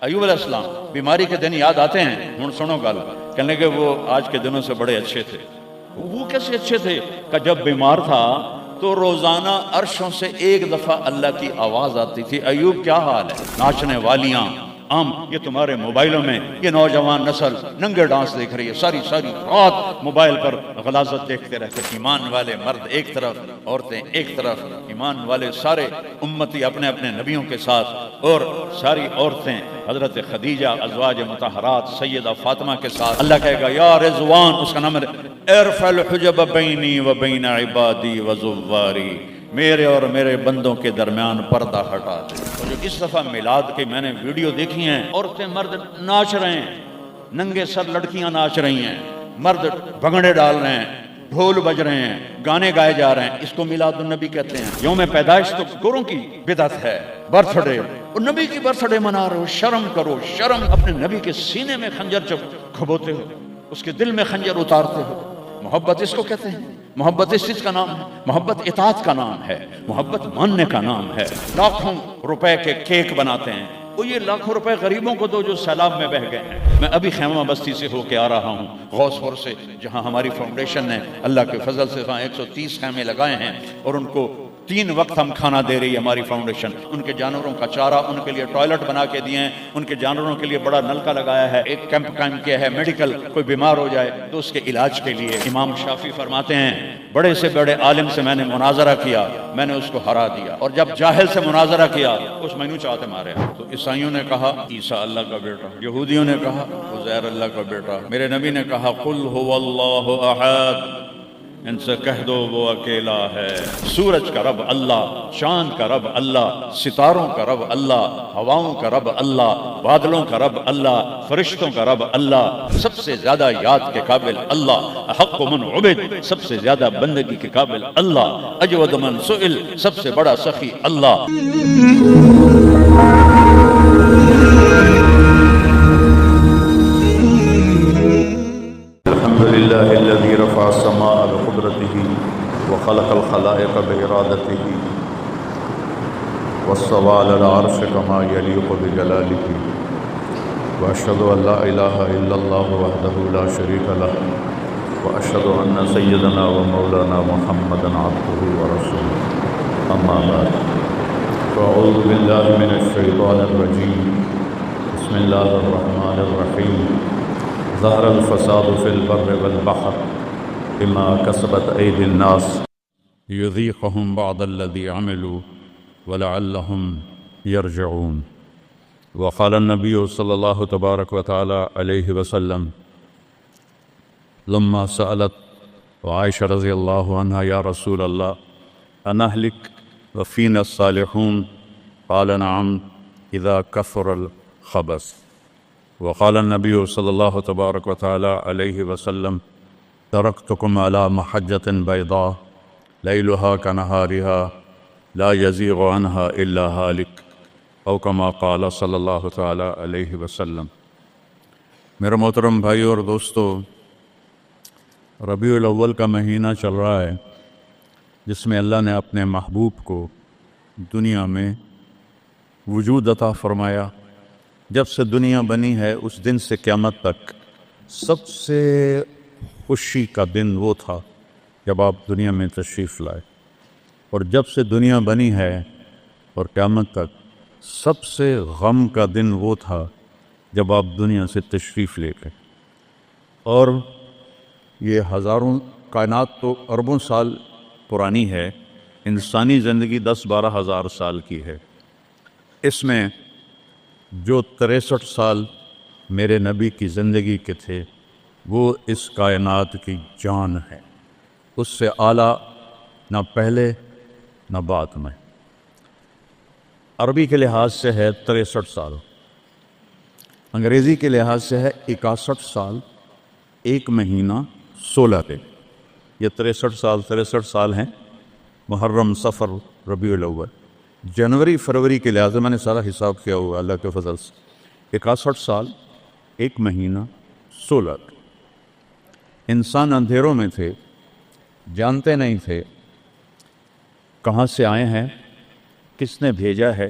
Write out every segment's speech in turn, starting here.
ایوب علیہ السلام بیماری کے دن یاد آتے ہیں، ہن سنو گل، کہنے لگے وہ آج کے دنوں سے بڑے اچھے تھے۔ وہ کیسے اچھے تھے؟ کہ جب بیمار تھا تو روزانہ عرشوں سے ایک دفعہ اللہ کی آواز آتی تھی، ایوب کیا حال ہے؟ ناچنے والیاں یہ تمہارے موبائلوں میں یہ نوجوان نسل ننگے ڈانس دیکھ رہی ہے، ساری رات موبائل پر غلاظت دیکھتے رہتے، ایمان والے مرد ایک طرف، عورتیں ایک طرف، ایمان والے سارے امتی اپنے اپنے نبیوں کے ساتھ، اور ساری عورتیں حضرت خدیجہ ازواج مطہرات سیدہ فاطمہ کے ساتھ۔ اللہ کہے گا یا رضوان، اس کا نام ارفع الحجب بینی و بین عبادی و زواری، میرے اور میرے بندوں کے درمیان پردہ ہٹا دے۔ اور جو اس دفعہ میلاد کی میں نے ویڈیو دیکھی ہیں، عورتیں مرد ناچ رہے ہیں، ننگے سر لڑکیاں ناچ رہی ہیں، مرد بھنگڑے ڈال رہے ہیں، ڈھول بج رہے ہیں، گانے گائے جا رہے ہیں، اس کو میلاد النبی کہتے ہیں۔ یوم پیدائش تو گوروں کی بدعت ہے، برتھ ڈے، اور نبی کی برتھ ڈے منا رہے ہو، شرم کرو شرم۔ اپنے نبی کے سینے میں خنجر جب کھبوتے ہو، اس کے دل میں خنجر اتارتے ہو، محبت اس کو کہتے ہیں۔ محبت اس چیز کا نام ہے، محبت اطاعت کا نام ہے، محبت ماننے کا نام ہے۔ لاکھوں روپے کے کیک بناتے ہیں، وہ یہ لاکھوں روپے غریبوں کو دو جو سیلاب میں بہہ گئے ہیں۔ میں ابھی خیمہ بستی سے ہو کے آ رہا ہوں، غوث پور سے، جہاں ہماری فاؤنڈیشن نے اللہ کے فضل سے 130 خیمے لگائے ہیں، اور ان کو 3 وقت ہم کھانا دے رہی ہے ہماری فاؤنڈیشن۔ ان کے جانوروں کا چارہ، ان کے لیے ٹوائلٹ بنا کے دیے ہیں، ان کے جانوروں کے لیے بڑا نلکا لگایا ہے، ایک کیمپ قائم کیا ہے میڈیکل، کوئی بیمار ہو جائے تو اس کے علاج کے لیے۔ امام شافعی فرماتے ہیں بڑے سے بڑے عالم سے میں نے مناظرہ کیا، میں نے اس کو ہرا دیا، اور جب جاہل سے مناظرہ کیا اس مینو چاہتے مارے۔ تو عیسائیوں نے کہا عیسیٰ اللہ کا بیٹا، یہودیوں نے کہا عزیر اللہ کا بیٹا، میرے نبی نے کہا قل هو اللہ احد، ان سے کہہ دو وہ اکیلا ہے۔ سورج کا رب اللہ، چاند کا رب اللہ، ستاروں کا رب اللہ، ہواؤں کا رب اللہ، بادلوں کا رب اللہ، فرشتوں کا رب اللہ، سب سے زیادہ یاد کے قابل اللہ، احق من عبد، سب سے زیادہ بندگی کے قابل اللہ، اجود من سئل، سب سے بڑا سخی اللہ۔ الحمد لله الذي رفع السماء بقدرته وخلق الخلائق بإرادته واستوى على العرش كما يليق بجلاله، وأشهد أن لا إله إلا الله وحده لا شريك له، وأشهد أن سيدنا ومولانا محمدا عبده ورسوله، أما بعد، فأعوذ بالله من الشيطان الرجيم، بسم الله الرحمن الرحيم، ظهر الفساد في البر والبحر بما كسبت أيدي الناس ليذيقهم بعض الذي عملوا ولعلهم يرجعون۔ وقال النبي صلى الله تبارك وتعالى عليه وسلم لما سألت وعائشة رضي الله عنها يا رسول الله أنهلك وفينا الصالحون؟ قال نعم إذا كثر الخبث۔ وقال النبي صلى الله تبارك وتعالى عليه وسلم تركتكم على محجة بيضاء ليلها كنهارها لا يزيغ عنها إلا هالك، أو كما قال صلی اللہ تعالی علیہ وسلم۔ میرے محترم بھائیو اور دوستو، ربیع الاول کا مہینہ چل رہا ہے، جس میں اللہ نے اپنے محبوب کو دنیا میں وجود عطا فرمایا۔ جب سے دنیا بنی ہے اس دن سے قیامت تک سب سے خوشی کا دن وہ تھا جب آپ دنیا میں تشریف لائے، اور جب سے دنیا بنی ہے اور قیامت تک سب سے غم کا دن وہ تھا جب آپ دنیا سے تشریف لے گئے۔ اور یہ ہزاروں، کائنات تو اربوں سال پرانی ہے، انسانی زندگی 10-12 ہزار سال کی ہے۔ اس میں جو 63 سال میرے نبی کی زندگی کے تھے وہ اس کائنات کی جان ہے، اس سے اعلیٰ نہ پہلے نہ بعد میں۔ عربی کے لحاظ سے ہے 63 سال، انگریزی کے لحاظ سے ہے 61 سال 1 مہینہ 16 دن۔ یہ 63 سال ہیں، محرم، صفر، ربیع الاول۔ جنوری فروری کے لحاظ سے میں نے سارا حساب کیا ہوا اللہ کے فضل سے، 61 سال 1 مہینہ 16 دن۔ انسان اندھیروں میں تھے، جانتے نہیں تھے کہاں سے آئے ہیں، کس نے بھیجا ہے،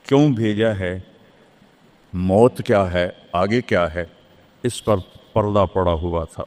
کیوں بھیجا ہے، موت کیا ہے، آگے کیا ہے، اس پر پردہ پڑا ہوا تھا۔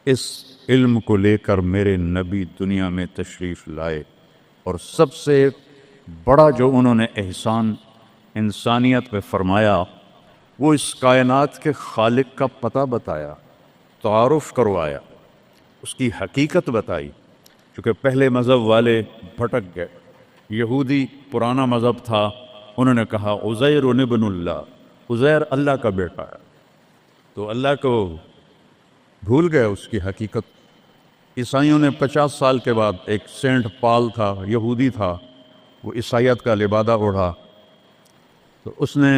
اس علم کو لے کر میرے نبی دنیا میں تشریف لائے، اور سب سے بڑا جو انہوں نے احسان انسانیت پہ فرمایا وہ اس کائنات کے خالق کا پتہ بتایا، تعارف کروایا، اس کی حقیقت بتائی۔ چونکہ پہلے مذہب والے بھٹک گئے، یہودی پرانا مذہب تھا، انہوں نے کہا عزیر ابن اللہ، عزیر اللہ کا بیٹا ہے، تو اللہ کو بھول گئے اس کی حقیقت۔ عیسائیوں نے 50 سال کے بعد، ایک سینٹ پال تھا، یہودی تھا، وہ عیسائیت کا لبادہ اوڑھا، تو اس نے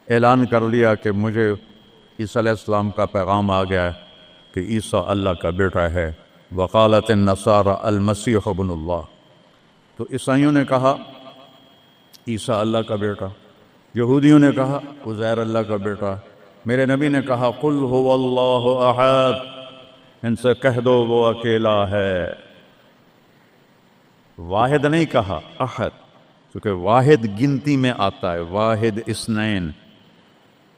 اعلان کر لیا کہ مجھے عیسیٰ علیہ السلام کا پیغام آ گیا ہے کہ عیسیٰ اللہ کا بیٹا ہے، وقالت النصارى المسیح ابن اللہ۔ تو عیسائیوں نے کہا عیسیٰ اللہ کا بیٹا، یہودیوں نے کہا عزیر اللہ کا بیٹا، میرے نبی نے کہا قل هو اللہ احد، ان سے کہہ دو وہ اکیلا ہے۔ واحد نہیں کہا، احد، کیونکہ واحد گنتی میں آتا ہے، واحد اثنین،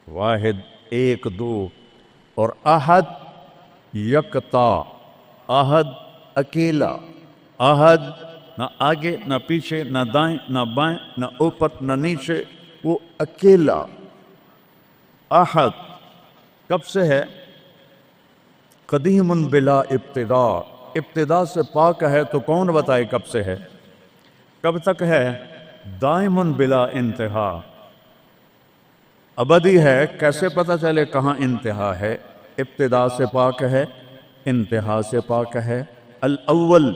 واحد ایک دو، اور احد یکتا، احد اکیلا، احد نہ آگے نہ پیچھے نہ دائیں نہ بائیں نہ اوپر نہ نیچے، وہ اکیلا۔ احد کب سے ہے؟ قدیم بلا ابتدا، ابتدا سے پاک ہے، تو کون بتائے کب سے ہے، کب تک ہے؟ دائم بلا انتہا، ابدی ہے، کیسے پتہ چلے کہاں انتہا ہے؟ ابتدا سے پاک ہے، انتہا سے پاک ہے۔ الاول،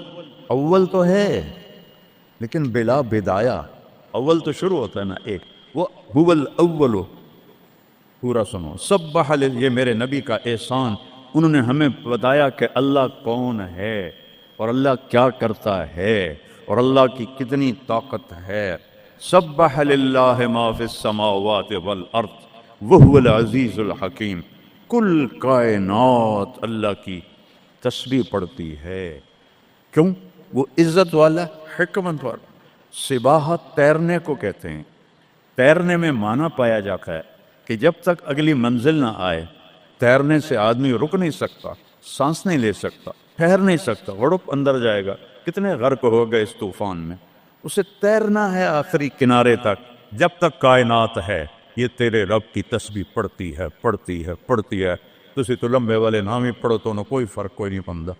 اول تو ہے لیکن بلا بدایا، اول تو شروع ہوتا ہے نا ایک، وہ هو الاول۔ پورا سنو، سبح یہ میرے نبی کا احسان، انہوں نے ہمیں بتایا کہ اللہ کون ہے اور اللہ کیا کرتا ہے اور اللہ کی کتنی طاقت ہے۔ سبح للہ ما فی السماوات والارض وہو العزیز الحکیم، کل کائنات اللہ کی تسبیح پڑھتی ہے۔ کیوں؟ وہ عزت والا، حکمت والا۔ سباحت تیرنے کو کہتے ہیں، تیرنے میں معنی پایا جاتا ہے کہ جب تک اگلی منزل نہ آئے تیرنے سے آدمی رک نہیں سکتا، سانس نہیں لے سکتا، ٹھہر نہیں سکتا، غڑپ اندر جائے گا۔ کتنے غرق ہو گئے اس طوفان میں، اسے تیرنا ہے آخری کنارے تک۔ جب تک کائنات ہے یہ تیرے رب کی تسبیح پڑھتی ہے، پڑھتی ہے، پڑھتی ہے۔ تسی تو لمبے والے نام ہی پڑھو تو انہوں کوئی فرق کوئی نہیں پڑتا۔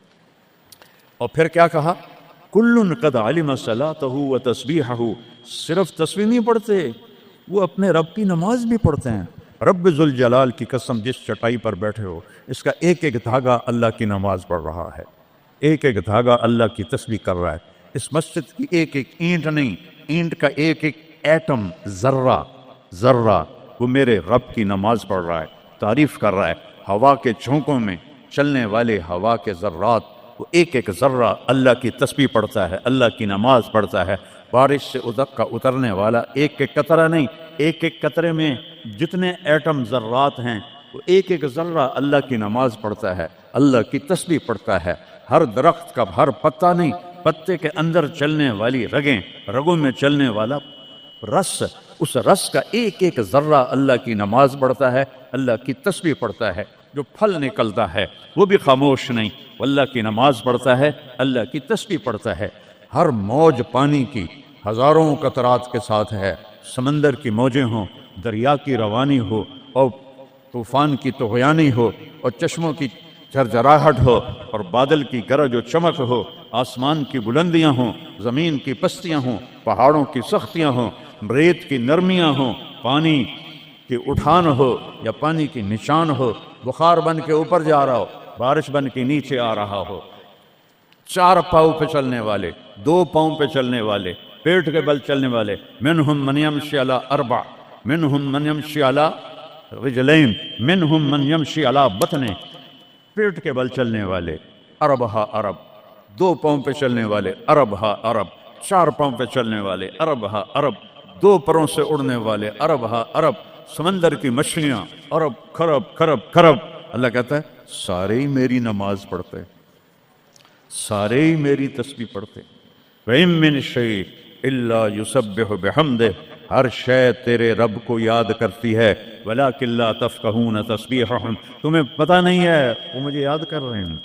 اور پھر کیا کہا؟ کل قد علم صلاتہ و تسبیحہ، صرف تسبیح نہیں پڑھتے، وہ اپنے رب کی نماز بھی پڑھتے ہیں۔ رب ذوالجلال کی قسم، جس چٹائی پر بیٹھے ہو، اس کا ایک ایک دھاگا اللہ کی نماز پڑھ رہا ہے، ایک ایک دھاگا اللہ کی تسبیح کر رہا ہے۔ اس مسجد کی ایک ایک اینٹ نہیں، اینٹ کا ایک ایک ایٹم، ذرہ ذرہ، وہ میرے رب کی نماز پڑھ رہا ہے، تعریف کر رہا ہے۔ ہوا کے جھونکوں میں چلنے والے ہوا کے ذرات، وہ ایک ایک ذرہ اللہ کی تسبیح پڑھتا ہے، اللہ کی نماز پڑھتا ہے۔ بارش سے ادک کا اترنے والا ایک ایک قطرہ نہیں، ایک ایک قطرے میں جتنے ایٹم ذرات ہیں، وہ ایک ایک ذرہ اللہ کی نماز پڑھتا ہے، اللہ کی تسبیح پڑھتا ہے۔ ہر درخت کا ہر پتا نہیں، پتے کے اندر چلنے والی رگیں، رگوں میں چلنے والا رس، اس رس کا ایک ایک ذرہ اللہ کی نماز پڑھتا ہے، اللہ کی تسبیح پڑھتا ہے۔ جو پھل نکلتا ہے وہ بھی خاموش نہیں، وہ اللہ کی نماز پڑھتا ہے، اللہ کی تسبیح پڑھتا ہے۔ ہر موج پانی کی ہزاروں قطرات کے ساتھ ہے، سمندر کی موجیں ہوں، دریا کی روانی ہو، اور طوفان کی طغیانی ہو، اور چشموں کی جھرجھراہٹ ہو، اور بادل کی گرج و چمک ہو، آسمان کی بلندیاں ہوں، زمین کی پستیاں ہوں، پہاڑوں کی سختیاں ہوں، ریت کی نرمیاں ہوں، پانی کی اٹھان ہو یا پانی کی نشان ہو، بخار بن کے اوپر جا رہا ہو، بارش بن کے نیچے آ رہا ہو، چار پاؤں پہ چلنے والے، دو پاؤں پہ چلنے والے، پیٹ کے بل چلنے والے، منہم من یمشی علی اربع، منہم من یمشی علی رجلین، منہم من یمشی علی بطن، پیٹ کے بل چلنے والے، اربہا ارب، دو پاؤں پہ چلنے والے، اربہا ارب، چار پاؤں پہ چلنے والے، اربہا ارب، دو پروں سے اڑنے والے، اربہا ارب، سمندر کی مچھلیاں، ارب کھرب کھرب کھرب۔ اللہ کہتا ہے سارے ہی میری نماز پڑھتے، سارے ہی میری تسبیح پڑھتے۔ وَإِن مِّن شَيْءٍ إِلَّا يُسَبِّحُ بِحَمْدِهِ، ہر شے تیرے رب کو یاد کرتی ہے، وَلَٰكِن لَّا تَفْقَهُونَ تَسْبِيحَهُمْ، تمہیں پتہ نہیں ہے وہ مجھے یاد کر رہے ہیں،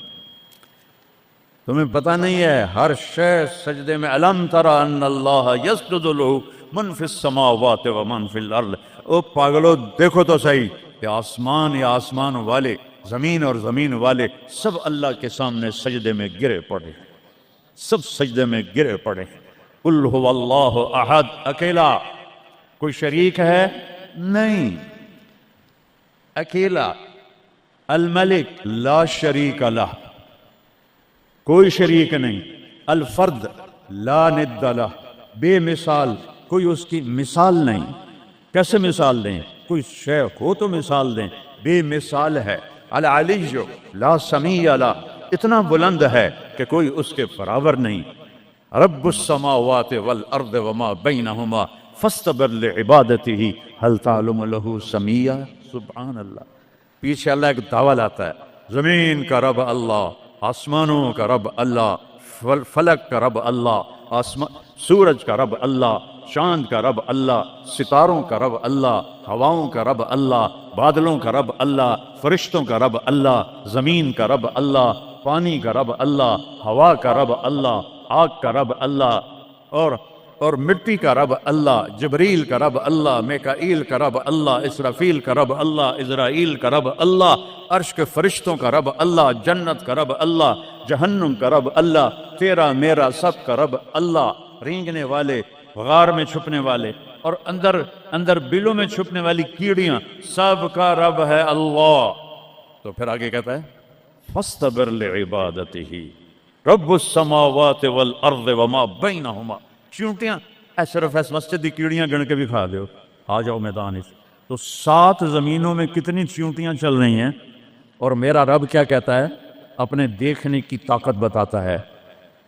تمہیں پتہ نہیں ہے ہر شے سجدے میں۔ أَلَمْ تَرَ أَنَّ اللَّهَ يَسْجُدُ لَهُ مَنْ فِي السَّمَاوَاتِ وَمَنْ فِي الْأَرْضِ، او پاگلو دیکھو تو صحیح کہ آسمان یا آسمان والے، زمین اور زمین والے سب اللہ کے سامنے سجدے میں گرے پڑے، سب سجدے میں گرے پڑے۔ قُلْ هُوَ اللَّهُ أَحَدٌ، اکیلا، کوئی شریک ہے نہیں، اکیلا، الملک لا شریک لہ، کوئی شریک نہیں، الفرد لا ند لہ، بے مثال، کوئی اس کی مثال نہیں۔ کیسے مثال دیں؟ کوئی شے ہو تو مثال دیں، بے مثال ہے۔ العلی لا سمیع لہ، اتنا بلند ہے کہ کوئی اس کے برابر نہیں۔ رب السماوات والارض وما بینہما فاستبر لعبادتہ هل تعلم له سمیع، سبحان اللہ۔ پیچھے اللہ ایک دعویٰ لاتا ہے، زمین کا رب اللہ، آسمانوں کا رب اللہ، فلک کا رب اللہ، سورج کا رب اللہ، چاند کا رب اللہ، ستاروں کا رب اللہ، ہواؤں کا رب اللہ، بادلوں کا رب اللہ، فرشتوں کا رب اللہ، زمین کا رب اللہ، پانی کا رب اللہ، ہوا کا رب اللہ، آگ کا رب اللہ، اور مٹی کا رب اللہ، جبریل کا رب اللہ، میکائیل کا رب اللہ، اسرافیل کا رب اللہ، اسرائیل کا رب اللہ، عرش کے فرشتوں کا رب اللہ، جنت کا رب اللہ، جہنم کا رب اللہ، تیرا میرا سب کا رب اللہ، رینگنے والے، غار میں چھپنے والے، اور اندر بلوں میں چھپنے والی کیڑیاں، سب کا رب ہے اللہ۔ تو پھر آگے کہتا ہے فاستبر لعبادتہ رب السماوات والارض وما بینہما، چونٹیاں صرف اس مسجد کی کیڑیاں گن کے بھی کھا دو، آ جاؤ میدان اس۔ تو 7 زمینوں میں کتنی چونٹیاں چل رہی ہیں، اور میرا رب کیا کہتا ہے؟ اپنے دیکھنے کی طاقت بتاتا ہے۔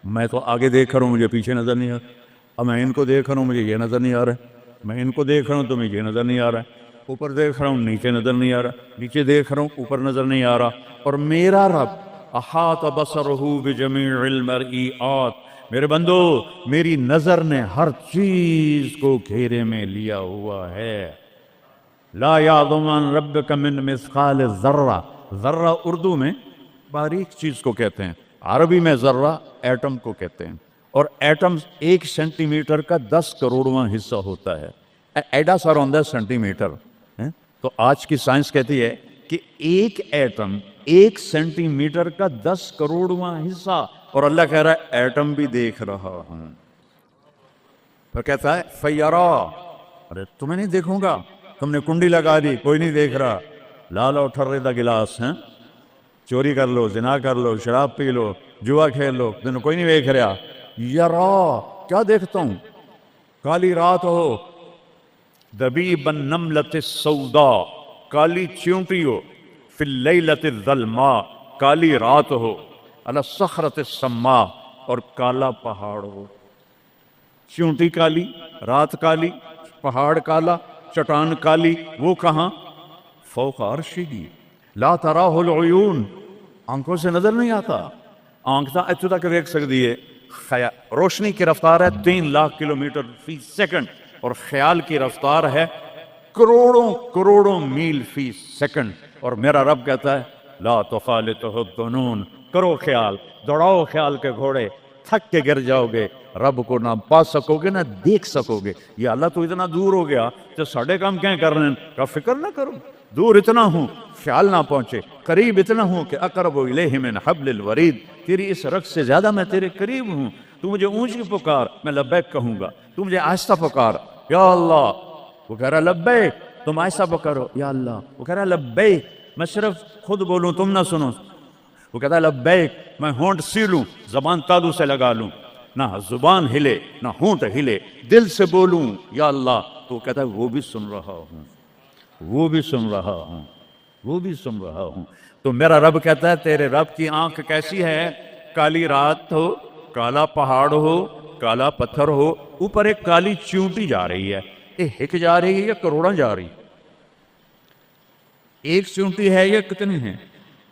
میں تو آگے دیکھ رہا ہوں، مجھے پیچھے نظر نہیں آ رہا، اب میں ان کو دیکھ رہا ہوں، مجھے یہ نظر نہیں آ رہا ہے، میں ان کو دیکھ رہا ہوں تو مجھے یہ نظر نہیں آ رہا ہے، اوپر دیکھ رہا ہوں نیچے نظر نہیں آ رہا، نیچے دیکھ رہا ہوں اوپر نظر نہیں آ رہا۔ اور میرا رب احاط بصرہ بجمیع المرئیات، میرے بندو میری نظر نے ہر چیز کو گھیرے میں لیا ہوا ہے۔ لا یعظم عن ربک من مثقال ذرہ، ذرہ اردو میں باریک چیز کو کہتے ہیں، عربی میں ذرہ ایٹم کو کہتے ہیں، اور ایٹم 1 سینٹی میٹر کا 10 کروڑواں حصہ ہوتا ہے، ایڈا سا ہوتا سینٹی میٹر۔ تو آج کی سائنس کہتی ہے کہ ایک ایٹم 1 سینٹی میٹر کا 10 کروڑواں حصہ، اور اللہ کہہ رہا ہے ایٹم بھی دیکھ رہا ہوں۔ پھر کہتا ہے فیرا، ارے تمہیں نہیں دیکھوں گا، تم نے کنڈی لگا دی، کوئی نہیں دیکھ رہا، لا لو ٹھرے دا گلاس، ہیں چوری کر لو، زنا کر لو، شراب پی لو، جوا کھیل لو، تمہیں کوئی نہیں دیکھ رہا۔ یرا، کیا دیکھتا ہوں؟ کالی رات ہو، دبیب النملۃ السوداء، کالی چیونٹی ہو، فی اللیلۃ الظلماء، کالی رات ہو، علی الصخرۃ السماء، اور کالا پہاڑ ہو۔ چیونٹی کالی، رات کالی، پہاڑ کالا، چٹان کالی، وہ کہاں؟ فوق عرشہ لا تراہ العیون، آنکھوں سے نظر نہیں آتا، آنکھ تو اتو تک دیکھ سکتی ہے۔ روشنی کی رفتار ہے 3 لاکھ کلومیٹر فی سیکنڈ، اور خیال کی رفتار ہے کروڑوں کروڑوں میل فی سیکنڈ۔ اور میرا رب کہتا ہے لا تخالطہ الظنون، کرو خیال، دوڑاؤ خیال کے گھوڑے، تھک کے گر جاؤ گے، رب کو نہ پا سکو گے نہ دیکھ سکو گے۔ یا اللہ تو اتنا دور ہو گیا تو ساڑھے کام کیا کر رہے ہیں؟ کا فکر نہ کرو، دور اتنا ہوں خیال نہ پہنچے، قریب اتنا ہوں کہ اقرب الیہ من حبل الورید، تیری اس رگ سے زیادہ میں تیرے قریب ہوں۔ تو مجھے اونچی پکار، میں لبیک کہوں گا، تو مجھے آہستہ پکار، یا اللہ، وہ کہہ رہا لبیک، تم آہستہ پکارو، یا اللہ، وہ کہہ رہا لبیک، میں صرف خود بولوں تم نہ سنو، وہ کہتا ہے لبیک، میں ہونٹ سیلوں، زبان تالو سے لگا لوں، نہ زبان ہلے نہ ہونٹ ہلے، دل سے بولوں یا اللہ، تو وہ کہتا ہے وہ بھی سن رہا ہوں، وہ بھی سن رہا ہوں، وہ بھی سن رہا ہوں۔ تو میرا رب کہتا ہے تیرے رب کی آنکھ کیسی ہے؟ کالی رات ہو، کالا پہاڑ ہو، کالا پتھر ہو، اوپر ایک کالی چیونٹی جا رہی ہے، یہ ہک جا رہی ہے یا کروڑاں جا رہی؟ ایک چیونٹی ہے یا کتنی ہیں؟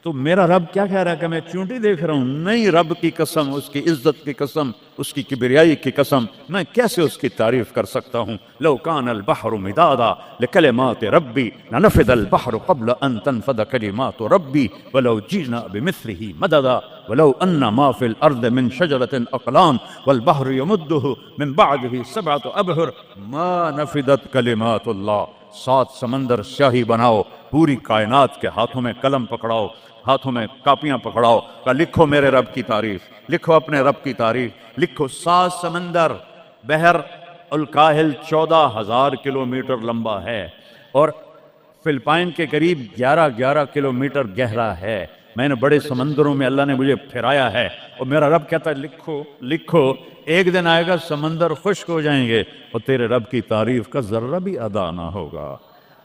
تو میرا رب کیا کہہ رہا ہے کہ میں چونٹی دیکھ رہا ہوں؟ نہیں، رب کی قسم، اس کی عزت کی قسم، اس کی کبریائی کی قسم، میں کیسے اس کی تعریف کر سکتا ہوں؟ لو کان البحر مدادا لکلمات ربی لنفد البحر قبل ان تنفد کلمات ربی ولو جئنا بمثله مددا ولو ان ما في الارض من شجرة اقلام والبحر يمده من بعده 7 ابحر ما نفدت کلمات اللہ۔ 7 سمندر سیاہی بناؤ، پوری کائنات کے ہاتھوں میں قلم پکڑاؤ، ہاتھوں میں کاپیاں پکڑاؤ، کہ لکھو میرے رب کی تعریف، لکھو اپنے رب کی تعریف، لکھو۔ 7 سمندر، بحر الکاہل 14,000 کلومیٹر لمبا ہے اور فلپائن کے قریب 11 کلومیٹر گہرا ہے۔ میں نے بڑے سمندروں میں اللہ نے مجھے پھرایا ہے، اور میرا رب کہتا ہے لکھو لکھو، ایک دن آئے گا سمندر خشک ہو جائیں گے اور تیرے رب کی تعریف کا ذرہ بھی ادا نہ ہوگا۔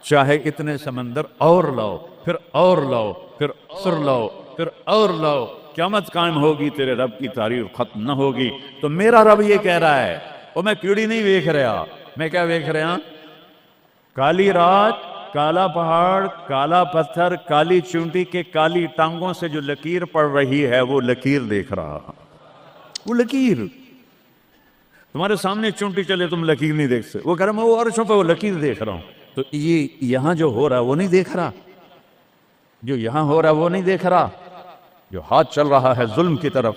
چاہے اتنے سمندر اور لاؤ، پھر اور لاؤ، پھر اور لاؤ، پھر اور لاؤ، قیامت قائم ہوگی، تیرے رب کی تعریف ختم نہ ہوگی۔ تو میرا رب یہ کہہ رہا ہے، اور میں کیڑی نہیں دیکھ رہا، میں کیا دیکھ رہا؟ کالی رات، کالا پہاڑ، کالا پتھر، کالی چونٹی کے کالی ٹانگوں سے جو لکیر پڑ رہی ہے، وہ لکیر دیکھ رہا، وہ لکیر۔ تمہارے سامنے چونٹی چلے تم لکیر نہیں دیکھ سکتے، وہ کہہ رہا میں وہ عرشوں پہ وہ لکیر دیکھ رہا ہوں۔ تو یہ یہاں جو ہو رہا ہے وہ نہیں دیکھ رہا، جو یہاں ہو رہا ہے وہ نہیں دیکھ رہا، جو ہاتھ چل رہا ہے ظلم کی طرف،